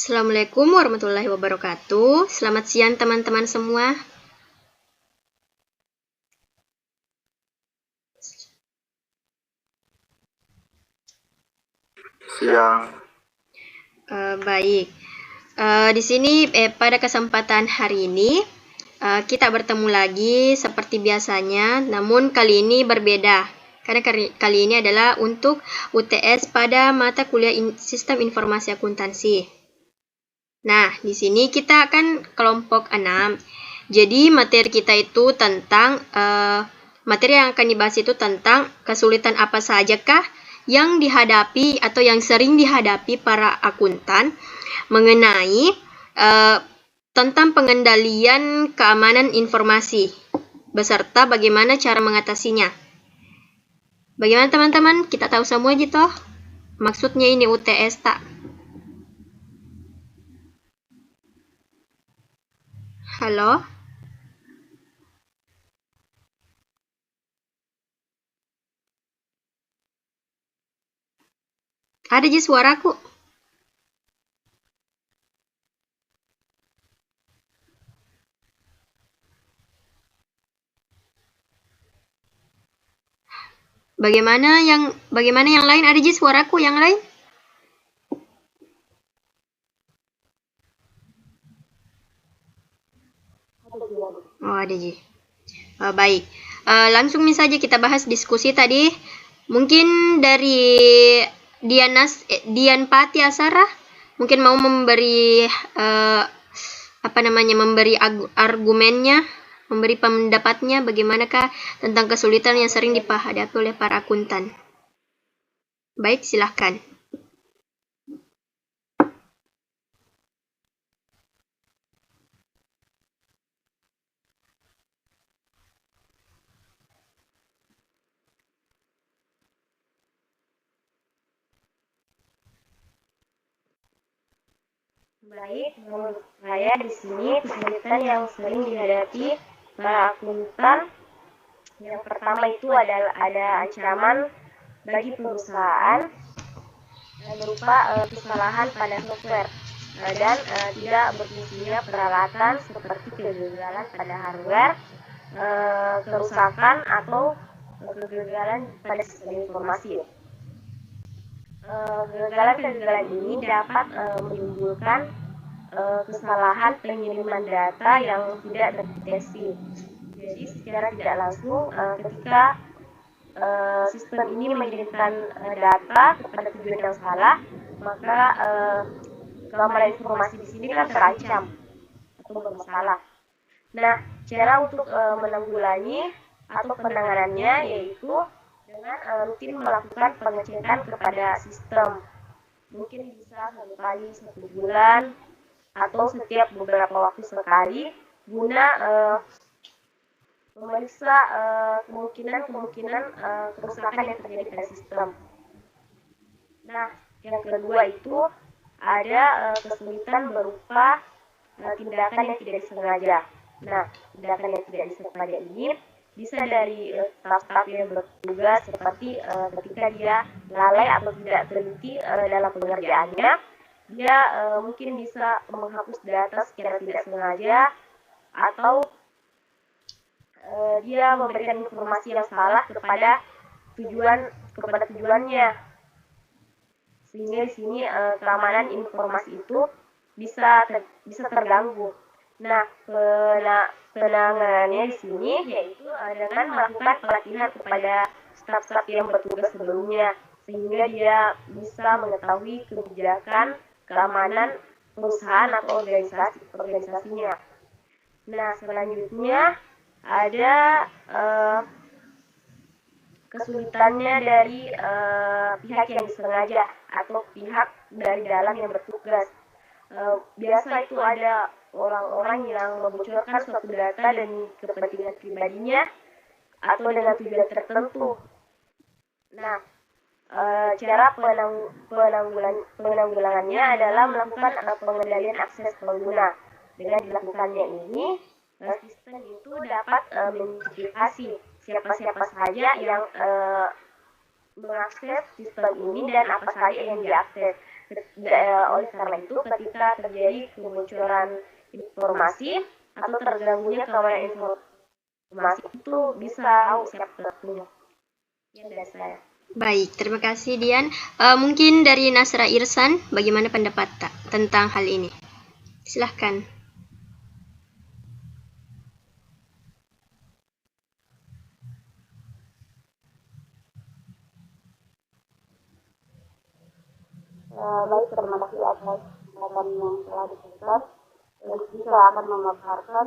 Assalamualaikum warahmatullahi wabarakatuh. Selamat siang teman-teman semua. Siang. Baik. Di sini pada kesempatan hari ini kita bertemu lagi seperti biasanya, namun kali ini berbeda. Karena kali ini adalah untuk UTS pada mata kuliah Sistem Informasi Akuntansi. Nah, di sini kita akan kelompok 6. Jadi materi kita itu tentang materi yang akan dibahas itu tentang kesulitan apa sajakah yang dihadapi atau yang sering dihadapi para akuntan mengenai tentang pengendalian keamanan informasi beserta bagaimana cara mengatasinya. Bagaimana teman-teman? Kita tahu semua gitu. Maksudnya ini UTS tak? Halo? Ada di suaraku? Bagaimana yang lain? Ada di suaraku yang lain? Oh, ada Ji. Baik. Langsung saja kita bahas diskusi tadi. Mungkin dari Dian Pati Asara mungkin mau memberi memberi argumennya, memberi pendapatnya bagaimanakah tentang kesulitan yang sering dihadapi oleh para akuntan. Baik, silahkan. Baik, menurut saya di sini kesulitan yang sering dihadapi para akuntan yang pertama itu adalah ada ancaman bagi perusahaan berupa kesalahan pada software dan tidak berfungsinya peralatan seperti kegagalan pada hardware, kerusakan atau kegagalan pada sistem informasi. Kegagalan-kegagalan ini dapat menimbulkan kesalahan pengiriman data yang tidak terdeteksi. Jadi secara tidak langsung ketika sistem ini mengirimkan data kepada tujuan yang salah, maka keamanan informasi di sini kan terancam atau bermasalah. Nah, cara untuk menanggulangi atau penanganannya yaitu dengan rutin melakukan pengecekan kepada sistem. Mungkin bisa 1 kali 1 bulan atau setiap beberapa waktu sekali guna memeriksa kemungkinan kerusakan yang terjadi pada sistem. Nah, yang kedua itu ada kesulitan berupa tindakan yang tidak disengaja. Nah, tindakan yang tidak disengaja ini bisa dari staf-staf yang bertugas seperti ketika dia lalai atau tidak teliti dalam pengerjaannya, dia mungkin bisa menghapus data secara tidak sengaja atau dia memberikan informasi yang salah kepada tujuannya, sehingga di sini keamanan informasi itu bisa terganggu. Nah, penanganannya di sini yaitu dengan melakukan pelatihan kepada staf-staf yang bertugas sebelumnya, sehingga dia bisa mengetahui kebijakan keamanan perusahaan atau organisasinya. Nah, selanjutnya ada kesulitannya dari pihak yang disengaja atau pihak dari dalam yang bertugas. Biasa itu ada orang-orang yang membocorkan suatu data demi kepentingan pribadinya atau dengan tujuan tertentu. Nah, cara penanggulangannya adalah melakukan pengendalian akses pengguna. Dengan dilakukannya ini, sistem itu dapat mengidentifikasi siapa-siapa saja yang mengakses sistem ini dan apa saja yang diakses. Oleh karena itu, ketika terjadi kebocoran informasi atau terganggunya keamanan informasi itu bisa tahu siapa pelakunya. Ya, dari saya. Baik, terima kasih Dian. Mungkin dari Nasra Irsan, bagaimana pendapat tentang hal ini? Silahkan. Baik, terima kasih atas penjelasan yang telah diberikan. Jadi saya akan memaparkan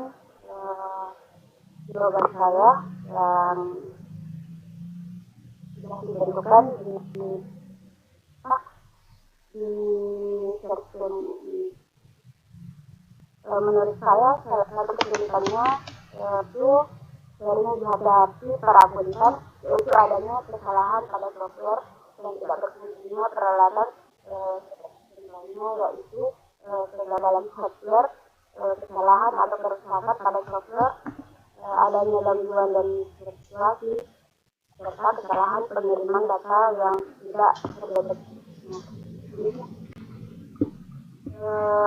jawaban saya yang sudah ditentukan di section ini. Menurut saya, salah satu kesulitannya yaitu sering dihadapi para akuntan, yaitu adanya kesalahan pada software yang tidak berfungsinya peralatan, contohnya yaitu kegagalan software, kesalahan atau kerusakan pada software, adanya gangguan dari virtualisasi, serta kesalahan pengiriman data yang tidak terdeteksi.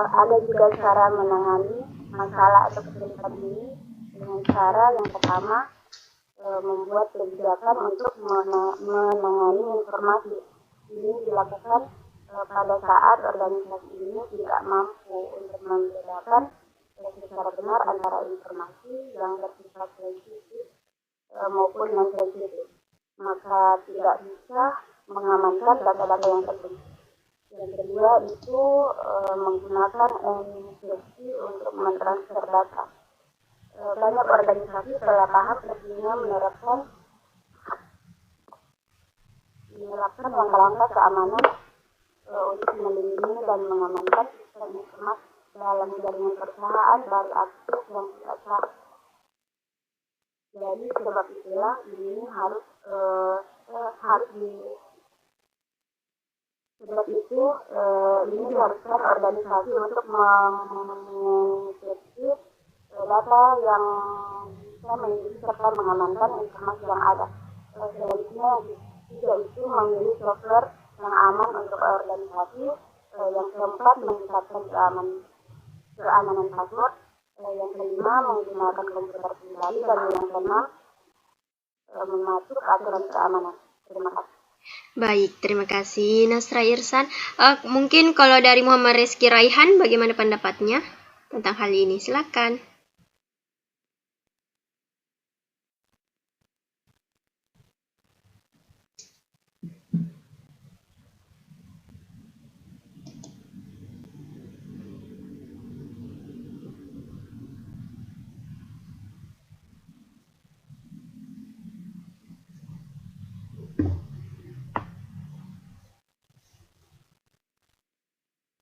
Ada juga cara menangani masalah atau kesulitan ini dengan cara yang pertama, membuat kebijakan untuk menangani informasi. Ini dilakukan pada saat organisasi ini tidak mampu untuk membedakan secara benar antara informasi yang bersifat sensitif maupun non-sensitif, maka tidak bisa mengamankan data-data yang penting. Yang kedua itu menggunakan enkripsi untuk mentransfer data. Banyak organisasi telah paham pentingnya menerapkan langkah-langkah keamanan untuk melindungi dan mengamankan sistem informasi dalam jaringan perusahaan dari akses yang tidak sah. Jadi sebab itulah ini harus ini diharuskan organisasi untuk mengeksekusi data yang bisa melindungi serta mengamankan informasi yang ada. Sebaliknya, juga itu memilih software yang aman untuk organisasi. Yang keempat, meningkatkan keamanan password. Yang kelima, menggunakan komputer pribadi. Dan yang keenam, mengatur aturan keamanan. Terima kasih. Baik, terima kasih Nasra Irsan. Mungkin kalau dari Muhammad Rizky Raihan, bagaimana pendapatnya tentang hal ini? Silakan.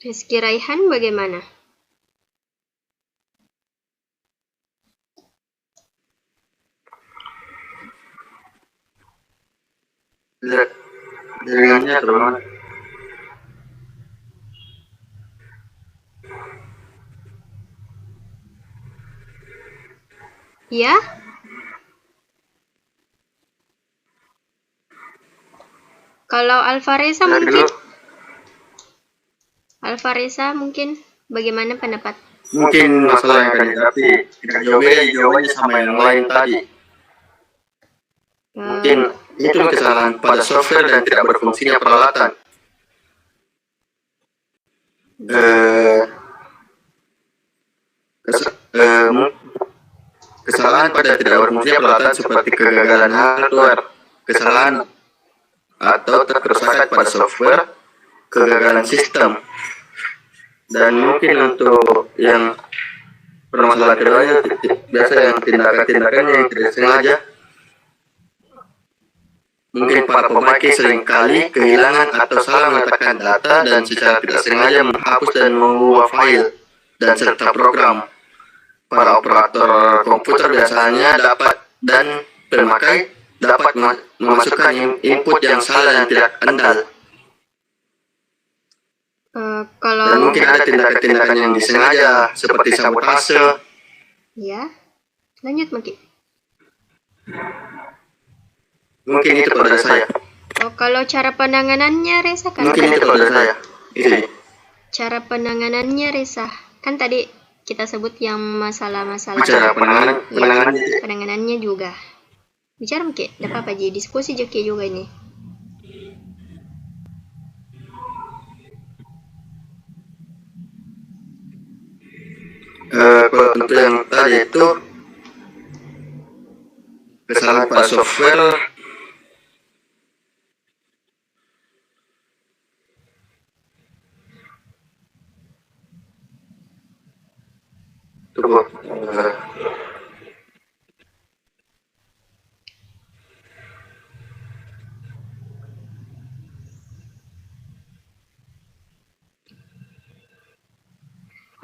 Rizky Raihan bagaimana? Jaringannya teman. Ya? Kalau Alvareza mungkin bagaimana pendapat? Mungkin masalah yang akan dihadapi tidak jauh beda jawabannya sama yang lain tadi. Mungkin itu kesalahan pada software dan tidak berfungsinya peralatan. Kesalahan pada tidak berfungsinya peralatan seperti kegagalan hardware, kesalahan atau kerusakan pada software, kegagalan sistem. Dan mungkin untuk yang permasalahan keduanya, biasa yang tindakan-tindakannya yang tidak sengaja, mungkin para pemakai seringkali kehilangan atau salah meletakkan data dan secara tidak sengaja menghapus dan mengubah file dan serta program. Para operator komputer biasanya dapat dan pemakai dapat memasukkan input yang salah dan tidak andal. Dan mungkin ada tindakan-tindakan yang disengaja seperti sabotase. Ya, lanjut mungkin. Mungkin itu pada saya. Kalau cara penanganannya, Reza kan? Mungkin itu pada saya. Iya. Cara penanganannya, Resa. Kan tadi kita sebut yang masalah-masalah. Bicara penanganannya. Penanganannya juga. Bicara Mke, tidak apa-apa Ji, diskusi Jeki juga ini. Kalau untuk yang tadi itu kesalahan pada software, tunggu.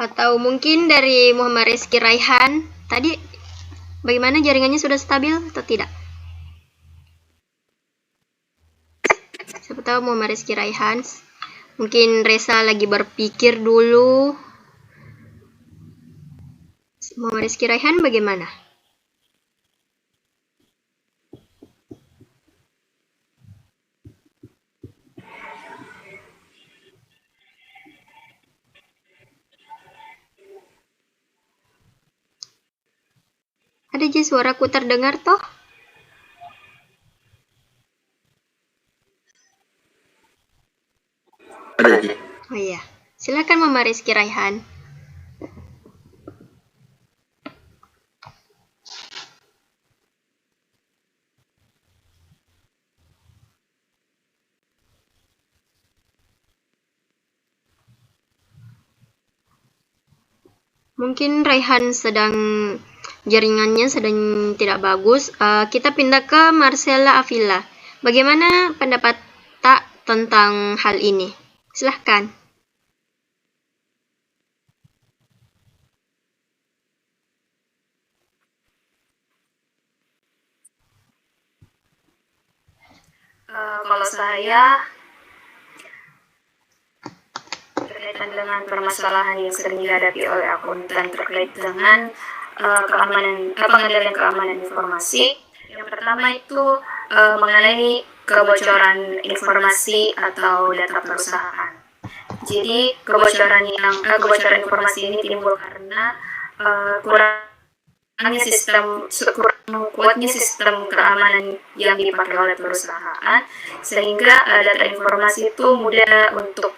Atau mungkin dari Muhammad Rizky Raihan, tadi bagaimana jaringannya sudah stabil atau tidak? Siapa tahu Muhammad Rizky Raihan. Mungkin Resa lagi berpikir dulu. Muhammad Rizky Raihan bagaimana? Ada Ji, suaraku terdengar toh? Ada Ji. Oh iya, silakan Muhammad Rizky Raihan. Mungkin Raihan jaringannya sedang tidak bagus. Kita pindah ke Marcella Avila. Bagaimana pendapat Tak tentang hal ini? Silahkan. Kalau saya berkaitan dengan permasalahan yang sering dihadapi oleh akuntan terkait dengan pengendalian keamanan informasi. Yang pertama itu mengenai kebocoran informasi atau data perusahaan. Jadi kebocoran informasi ini timbul karena kurang kuatnya sistem keamanan yang dipakai oleh perusahaan, sehingga data informasi itu mudah untuk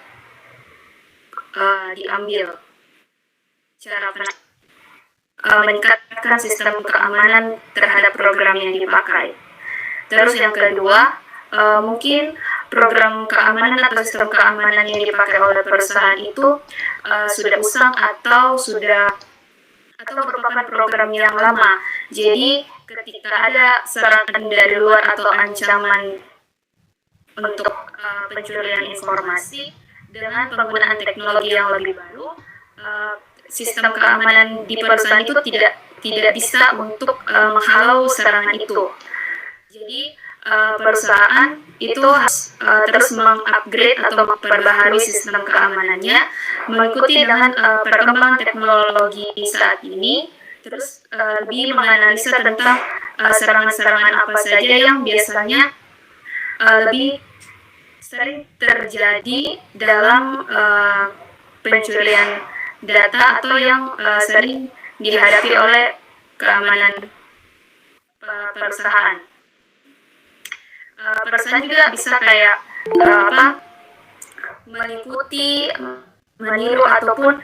diambil. Cara meningkatkan sistem keamanan terhadap program yang dipakai. Terus yang kedua, mungkin program keamanan atau sistem keamanan yang dipakai oleh perusahaan itu sudah usang atau merupakan program yang lama. Jadi ketika ada serangan dari luar atau ancaman untuk pencurian informasi dengan penggunaan teknologi yang lebih baru, sistem keamanan di perusahaan itu tidak bisa untuk menghalau serangan itu. Jadi perusahaan itu harus terus mengupgrade atau memperbaharui sistem keamanannya mengikuti dengan perkembangan teknologi saat ini, terus lebih menganalisa tentang serangan-serangan apa saja yang biasanya lebih sering terjadi dalam pencurian data atau yang sering dihadapi oleh keamanan perusahaan. Perusahaan juga bisa kayak mengikuti, meniru ataupun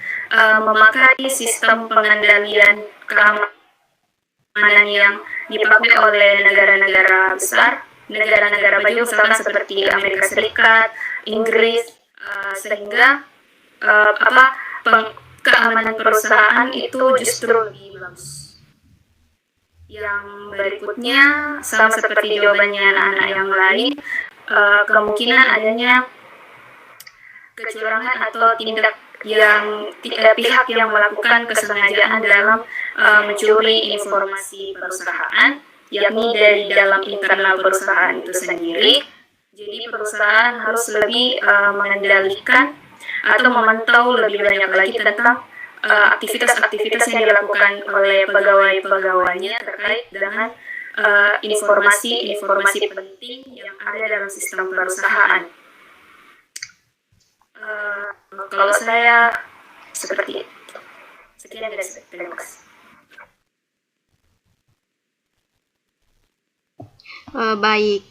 memakai sistem pengendalian keamanan yang dipakai oleh negara-negara besar, negara-negara maju misalkan seperti Amerika Serikat, Inggris, sehingga keamanan perusahaan itu justru lebih bagus. Yang berikutnya sama seperti jawabannya anak-anak yang lain, kemungkinan adanya kecurangan atau tindak yang pihak yang melakukan kesengajaan dalam mencuri informasi perusahaan, yakni dari dalam internal perusahaan itu sendiri. Jadi perusahaan harus lebih mengendalikan atau memantau lebih banyak lagi tentang aktivitas-aktivitas yang dilakukan oleh pegawai-pegawainya terkait dengan informasi-informasi penting yang ada dalam sistem perusahaan. saya seperti itu. Sekian dari saya. Terima kasih. Baik.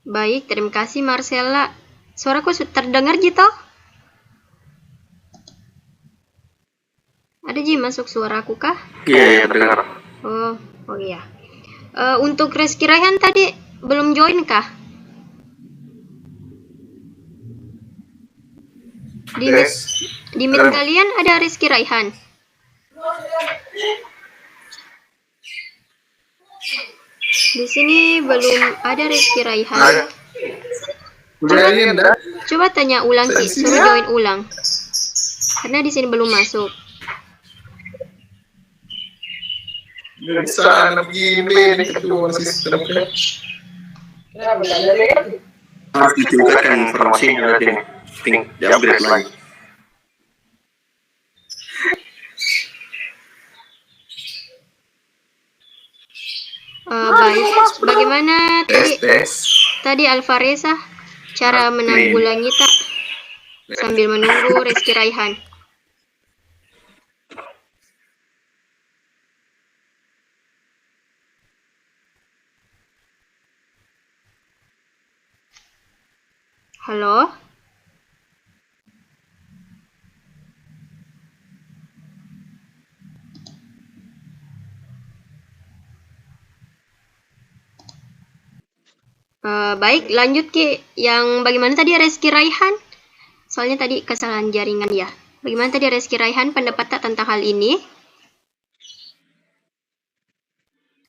Baik, terima kasih Marcella. Suaraku terdengar gitu? Ada Ji masuk suaraku kah? Iya, terdengar. Oh iya. Untuk Reski Raihan tadi belum join kah? Di meet kalian ada Reski Raihan? Di sini belum ada Reski Raihan. Coba tanya ulang Ki, suruh join ulang. Karena di sini belum masuk. Bisa anak begini kedua sistemnya. Harus ditingkatkan informasinya nanti. Di-upgrade lagi. Baik, bagaimana tadi Alvareza cara menanggulangi tak sambil menunggu Reski Raihan? Halo? Baik, lanjut Ki. Yang bagaimana tadi Reski Raihan? Soalnya tadi kesalahan jaringan ya. Bagaimana tadi Reski Raihan pendapat tak tentang hal ini?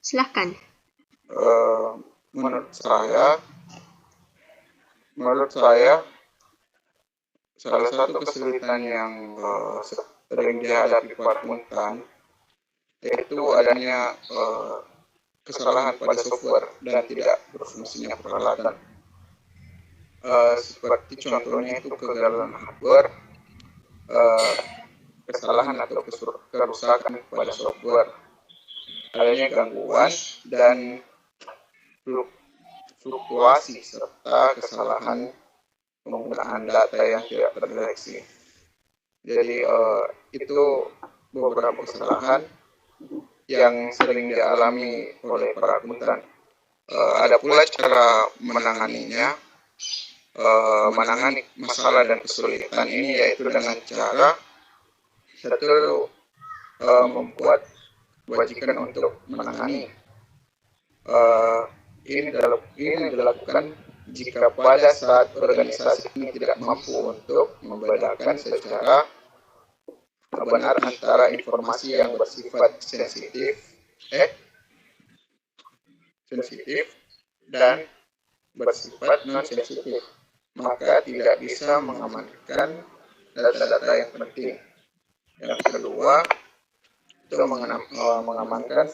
Silahkan. Menurut saya salah satu kesulitan yang sering dihadapi para akuntan yaitu adanya kesalahan pada software dan tidak berfungsinya peralatan. Seperti contohnya itu kegagalan hardware, kesalahan atau kerusakan pada software, adanya gangguan dan fluktuasi serta kesalahan penggunaan data yang tidak terdeteksi. Jadi itu beberapa kesalahan yang sering dialami oleh para akuntan. Ada pula cara menanganinya. Menangani masalah dan kesulitan ini yaitu dengan cara satu membuat kewajiban untuk menangani. Ini dilakukan jika pada saat organisasi ini tidak mampu untuk membedakan secara benar antara informasi yang bersifat sensitif dan bersifat non-sensitif, maka tidak bisa mengamankan data-data yang penting. Yang kedua, itu mengamankan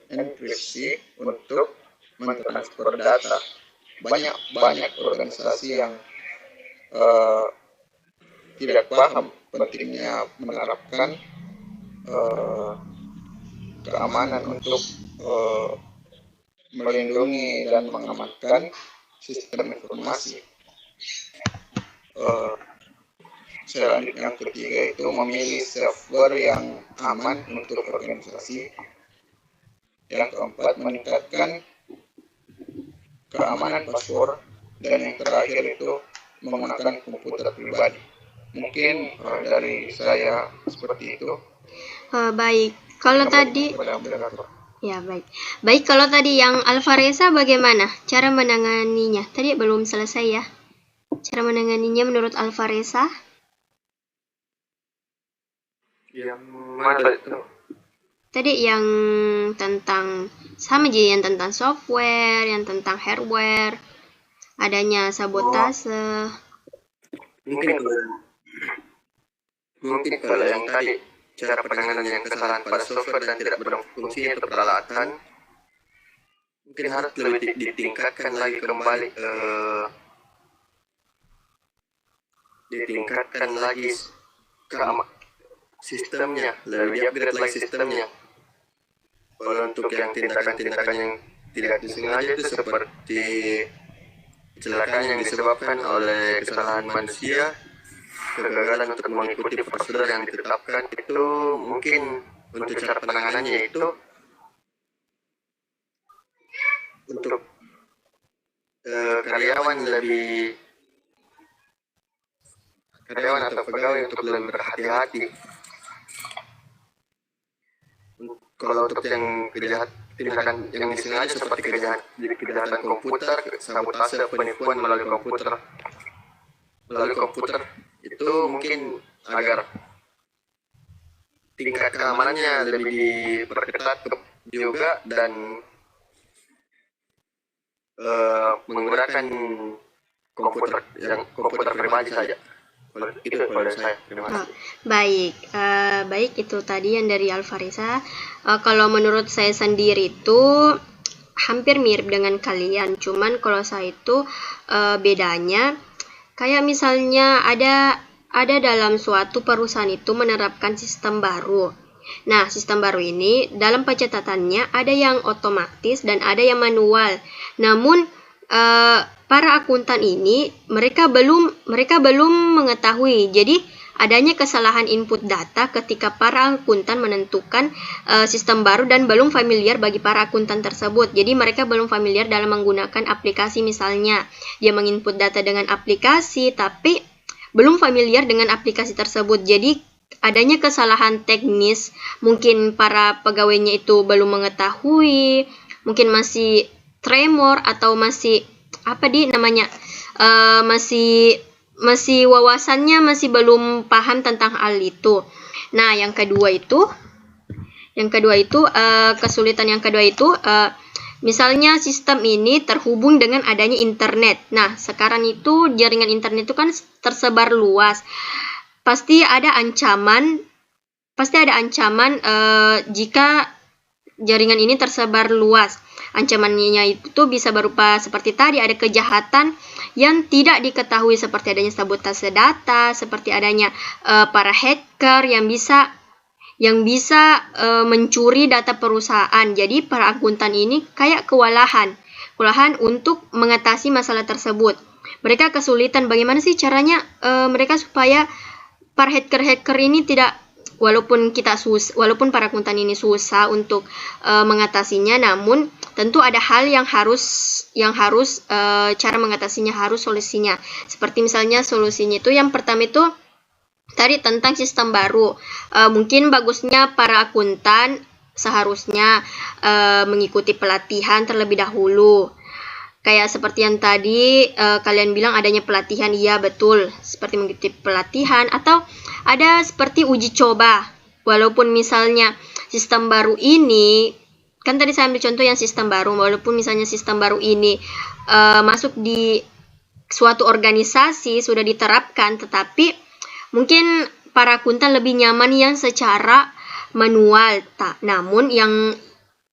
enkripsi untuk mentransfer data. Banyak organisasi yang tidak paham pentingnya menerapkan keamanan untuk melindungi dan mengamankan sistem informasi. Selanjutnya yang ketiga itu memilih software yang aman untuk organisasi. Yang keempat, meningkatkan keamanan password. Dan yang terakhir itu menggunakan komputer pribadi. Mungkin dari saya seperti itu. Baik, kalau tadi ya baik kalau tadi yang Alvareza bagaimana cara menanganinya? Tadi belum selesai ya. Cara menanganinya menurut Alvareza? Yang mana itu? Tadi yang tentang sama aja, yang tentang software, yang tentang hardware, adanya sabotase. Mungkin kalau yang tadi cara penanganan yang kesalahan pada software dan tidak berfungsi itu peralatan, mungkin harus lebih ditingkatkan lagi kembali sistemnya, lebih upgrade lagi sistemnya. Kalau untuk yang tindakan-tindakan yang tidak disengaja itu seperti kecelakaan yang disebabkan oleh kesalahan manusia, kegagalan untuk mengikuti prosedur yang ditetapkan, itu mungkin untuk cara penanganannya itu untuk karyawan atau pegawai untuk lebih berhati-hati. Kalau untuk yang tindakan yang disengaja seperti kejahatan komputer, sabotase, penipuan melalui komputer itu mungkin agar tingkat keamanannya lebih diperketat juga, dan menggunakan komputer pribadi saja. Itu kalau saya. Terima kasih. Baik, itu tadi yang dari Alfarisa. Kalau menurut saya sendiri itu hampir mirip dengan kalian, cuman kalau saya itu bedanya kayak misalnya ada dalam suatu perusahaan itu menerapkan sistem baru. Nah, sistem baru ini dalam pencatatannya ada yang otomatis dan ada yang manual. Namun para akuntan ini mereka belum mengetahui. Jadi adanya kesalahan input data ketika para akuntan menentukan sistem baru dan belum familiar bagi para akuntan tersebut. Jadi mereka belum familiar dalam menggunakan aplikasi, misalnya dia menginput data dengan aplikasi tapi belum familiar dengan aplikasi tersebut. Jadi adanya kesalahan teknis, mungkin para pegawainya itu belum mengetahui, mungkin masih tremor atau masih masih wawasannya masih belum paham tentang hal itu. Nah, yang kedua itu kesulitan yang kedua itu misalnya sistem ini terhubung dengan adanya internet. Nah, sekarang itu jaringan internet itu kan tersebar luas. Pasti ada ancaman jika jaringan ini tersebar luas. Ancamannya itu bisa berupa seperti tadi, ada kejahatan yang tidak diketahui seperti adanya sabotase data, seperti adanya para hacker yang bisa mencuri data perusahaan. Jadi para akuntan ini kayak kewalahan untuk mengatasi masalah tersebut. Mereka kesulitan bagaimana sih caranya mereka supaya para hacker ini tidak, walaupun para akuntan ini susah untuk mengatasinya, namun tentu ada hal yang harus cara mengatasinya, harus solusinya. Seperti misalnya solusinya itu yang pertama itu tadi tentang sistem baru. Mungkin bagusnya para akuntan seharusnya mengikuti pelatihan terlebih dahulu. Kayak seperti yang tadi kalian bilang adanya pelatihan, iya betul, seperti mengikuti pelatihan atau ada seperti uji coba. Walaupun misalnya sistem baru ini, kan tadi saya ambil contoh yang sistem baru, walaupun misalnya sistem baru ini masuk di suatu organisasi sudah diterapkan, tetapi mungkin para akuntan lebih nyaman yang secara manual, namun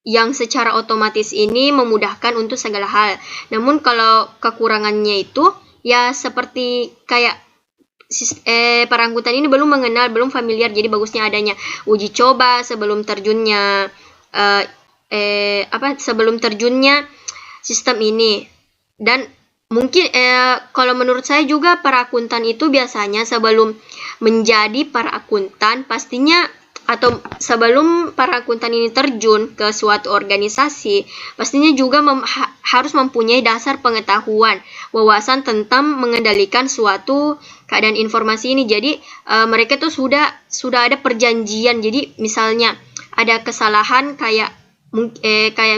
yang secara otomatis ini memudahkan untuk segala hal. Namun kalau kekurangannya itu ya seperti kayak para akuntan ini belum mengenal, belum familiar. Jadi bagusnya adanya uji coba sebelum terjunnya sistem ini. Dan mungkin kalau menurut saya juga para akuntan itu biasanya sebelum menjadi para akuntan pastinya, atau sebelum para akuntan ini terjun ke suatu organisasi, pastinya juga harus mempunyai dasar pengetahuan, wawasan tentang mengendalikan suatu keadaan informasi ini. Jadi mereka tuh sudah ada perjanjian. Jadi misalnya ada kesalahan kayak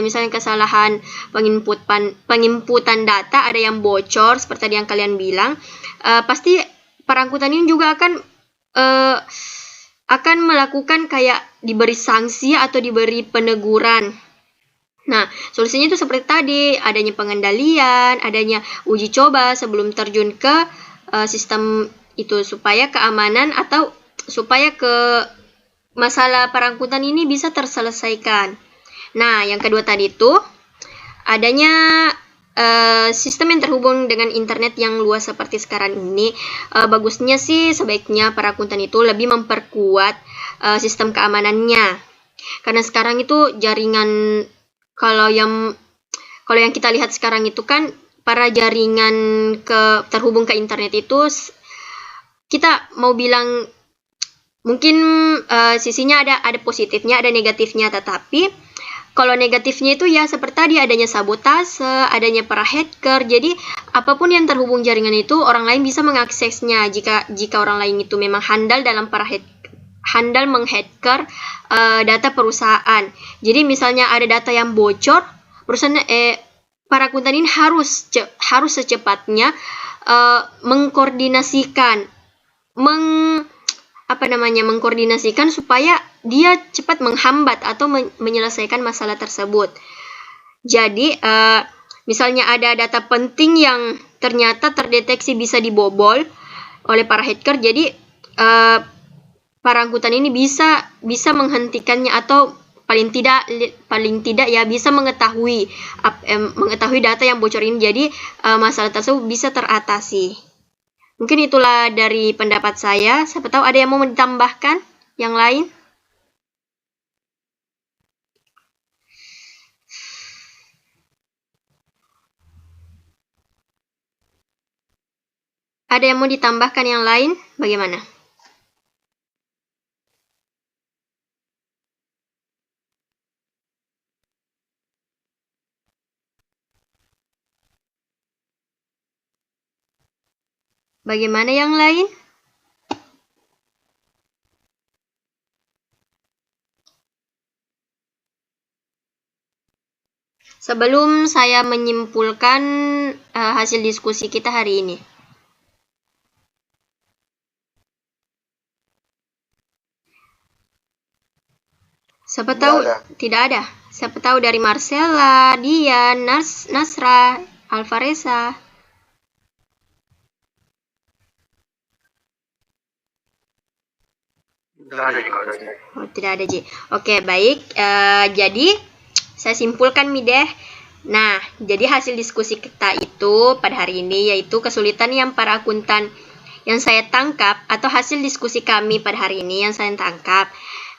misalnya kesalahan pengimputan data, ada yang bocor seperti yang kalian bilang, pasti para akuntan ini juga akan melakukan kayak diberi sanksi atau diberi peneguran. Nah, solusinya itu seperti tadi, adanya pengendalian, adanya uji coba sebelum terjun ke sistem itu, supaya keamanan atau supaya masalah para akuntan ini bisa terselesaikan. Nah, yang kedua tadi itu adanya sistem yang terhubung dengan internet yang luas seperti sekarang ini. Bagusnya sih sebaiknya para akuntan itu lebih memperkuat sistem keamanannya, karena sekarang itu jaringan, kalau yang kita lihat sekarang itu kan para jaringan terhubung ke internet itu kita mau bilang mungkin sisinya ada positifnya, ada negatifnya, tetapi kalau negatifnya itu ya seperti tadi adanya sabotase, adanya para hacker. Jadi apapun yang terhubung jaringan itu orang lain bisa mengaksesnya jika orang lain itu memang handal dalam handal menghacker data perusahaan. Jadi misalnya ada data yang bocor, perusahaan para akuntan ini harus secepatnya mengkoordinasikan supaya dia cepat menghambat atau menyelesaikan masalah tersebut. Jadi misalnya ada data penting yang ternyata terdeteksi bisa dibobol oleh para hacker, jadi para akuntan ini bisa menghentikannya atau paling tidak ya bisa mengetahui data yang bocor ini, jadi masalah tersebut bisa teratasi. Mungkin itulah dari pendapat saya. Siapa tahu ada yang mau ditambahkan yang lain? Ada yang mau ditambahkan yang lain? Bagaimana? Bagaimana yang lain? Sebelum saya menyimpulkan hasil diskusi kita hari ini. Siapa tahu tidak ada. Siapa tahu dari Marcella, Dian, Nasra, Alvareza. Oh, tidak ada, Ji. Oke, baik. Jadi saya simpulkan deh. Nah, jadi hasil diskusi kita itu pada hari ini yaitu kesulitan yang para akuntan yang saya tangkap, atau hasil diskusi kami pada hari ini yang saya tangkap.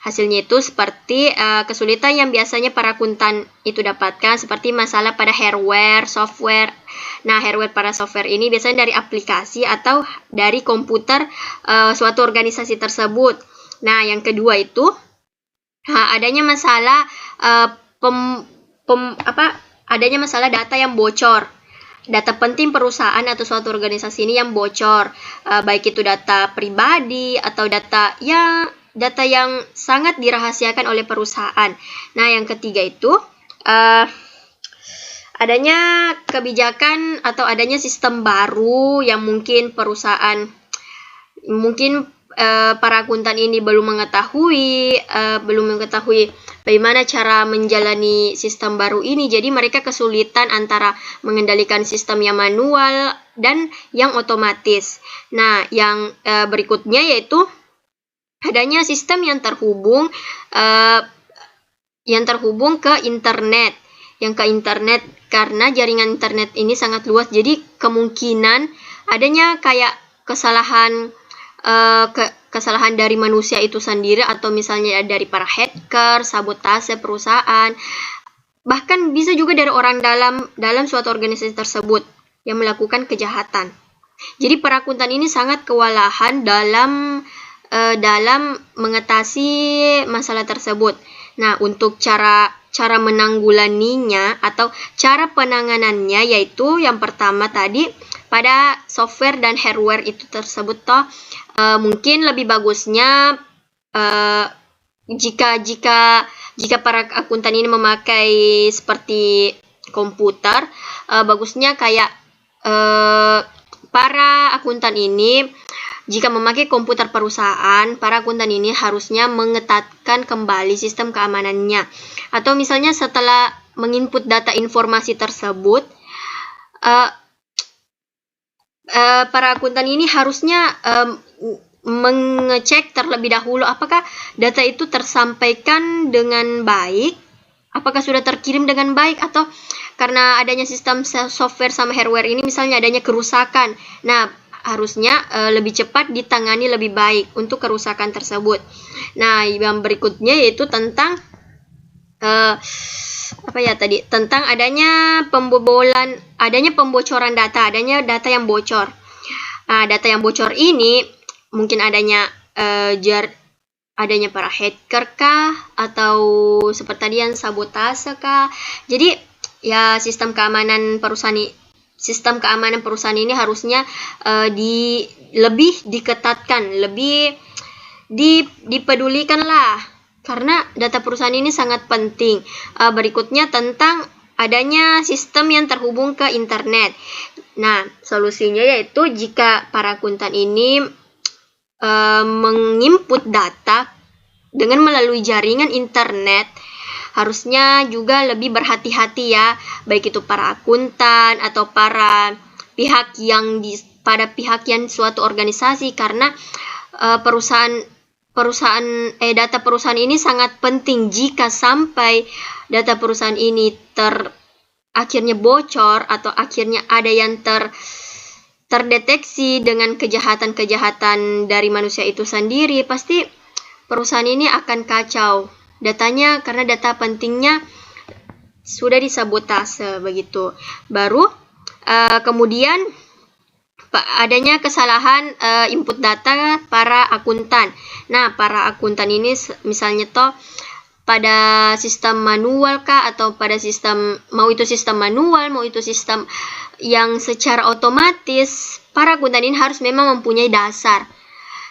Hasilnya itu seperti kesulitan yang biasanya para akuntan itu dapatkan, seperti masalah pada hardware, software. Nah, hardware pada software ini biasanya dari aplikasi atau dari komputer suatu organisasi tersebut. Nah, yang kedua itu adanya masalah adanya masalah data yang bocor. Data penting perusahaan atau suatu organisasi ini yang bocor, baik itu data pribadi atau data yang sangat dirahasiakan oleh perusahaan. Nah, yang ketiga itu adanya kebijakan atau adanya sistem baru yang mungkin para akuntan ini belum mengetahui bagaimana cara menjalani sistem baru ini. Jadi mereka kesulitan antara mengendalikan sistem yang manual dan yang otomatis. Nah, yang berikutnya yaitu adanya sistem yang terhubung ke internet. Karena jaringan internet ini sangat luas, jadi kemungkinan adanya kayak kesalahan dari manusia itu sendiri, atau misalnya dari para hacker, sabotase perusahaan, bahkan bisa juga dari orang dalam suatu organisasi tersebut yang melakukan kejahatan. Jadi para akuntan ini sangat kewalahan dalam mengatasi masalah tersebut. Nah, untuk cara menanggulanginya atau cara penanganannya yaitu yang pertama tadi pada software dan hardware itu tersebut mungkin lebih bagusnya jika para akuntan ini memakai seperti komputer, bagusnya kayak para akuntan ini jika memakai komputer perusahaan, para akuntan ini harusnya mengetatkan kembali sistem keamanannya. Atau misalnya setelah menginput data informasi tersebut, para akuntan ini harusnya mengecek terlebih dahulu apakah data itu tersampaikan dengan baik, apakah sudah terkirim dengan baik, atau karena adanya sistem software sama hardware ini misalnya adanya kerusakan. Nah, harusnya lebih cepat ditangani lebih baik untuk kerusakan tersebut. Nah, yang berikutnya yaitu tentang apa ya tadi, tentang adanya pembocoran data, adanya data yang bocor. Nah, data yang bocor ini mungkin adanya adanya para hacker kah, atau seperti tadi yang sabotase kah. Jadi ya sistem keamanan perusahaan ini harusnya lebih diketatkan, lebih dipedulikan lah, karena data perusahaan ini sangat penting. Berikutnya tentang adanya sistem yang terhubung ke internet. Nah, solusinya yaitu jika para akuntan ini menginput data dengan melalui jaringan internet, harusnya juga lebih berhati-hati ya, baik itu para akuntan atau para pihak yang suatu organisasi, karena data perusahaan ini sangat penting. Jika sampai data perusahaan ini akhirnya bocor atau akhirnya ada yang terdeteksi dengan kejahatan-kejahatan dari manusia itu sendiri, pasti perusahaan ini akan kacau datanya, karena data pentingnya sudah disabotase begitu. Baru kemudian adanya kesalahan input data para akuntan. Nah, para akuntan ini misalnya pada sistem manual kah, atau pada sistem, mau itu sistem manual, mau itu sistem yang secara otomatis, para akuntan ini harus memang mempunyai dasar.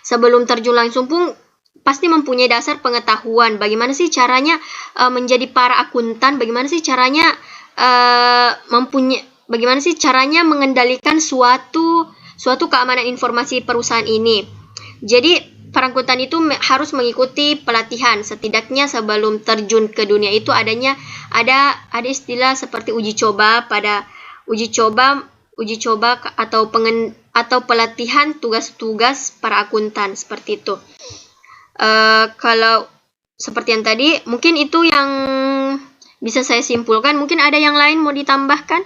Sebelum terjun langsung pun pasti mempunyai dasar pengetahuan bagaimana sih caranya menjadi para akuntan, bagaimana sih caranya mengendalikan suatu keamanan informasi perusahaan ini. Jadi para akuntan itu harus mengikuti pelatihan, setidaknya sebelum terjun ke dunia itu ada istilah seperti uji coba atau pelatihan tugas-tugas para akuntan, seperti itu. Kalau seperti yang tadi, mungkin itu yang bisa saya simpulkan. Mungkin ada yang lain mau ditambahkan?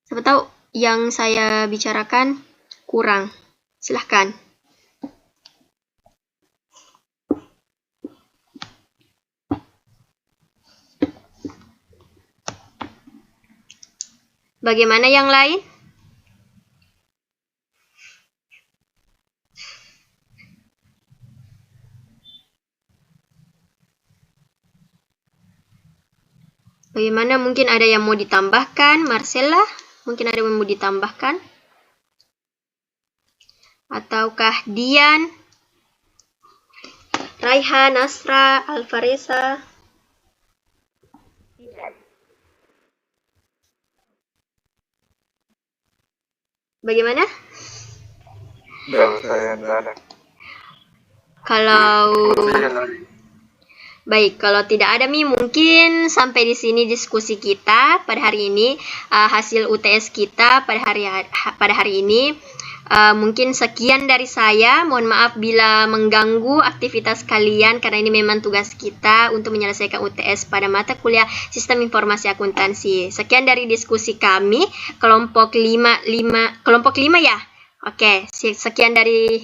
Siapa tahu yang saya bicarakan kurang. Silahkan. Bagaimana yang lain? Bagaimana, mungkin ada yang mau ditambahkan? Marcella, mungkin ada yang mau ditambahkan? Ataukah Dian, Raihan, Nasra, Alvareza? Tidak. Bagaimana? Saya tidak ada. Baik, kalau tidak ada mungkin sampai di sini diskusi kita pada hari ini, hasil UTS kita pada hari ini. Mungkin sekian dari saya. Mohon maaf bila mengganggu aktivitas kalian, karena ini memang tugas kita untuk menyelesaikan UTS pada mata kuliah Sistem Informasi Akuntansi. Sekian dari diskusi kami kelompok 5 ya. Oke, sekian dari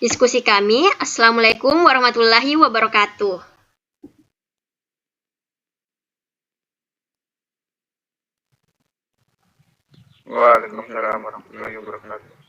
diskusi kami. Assalamualaikum warahmatullahi wabarakatuh. Waalaikumsalam warahmatullahi wabarakatuh.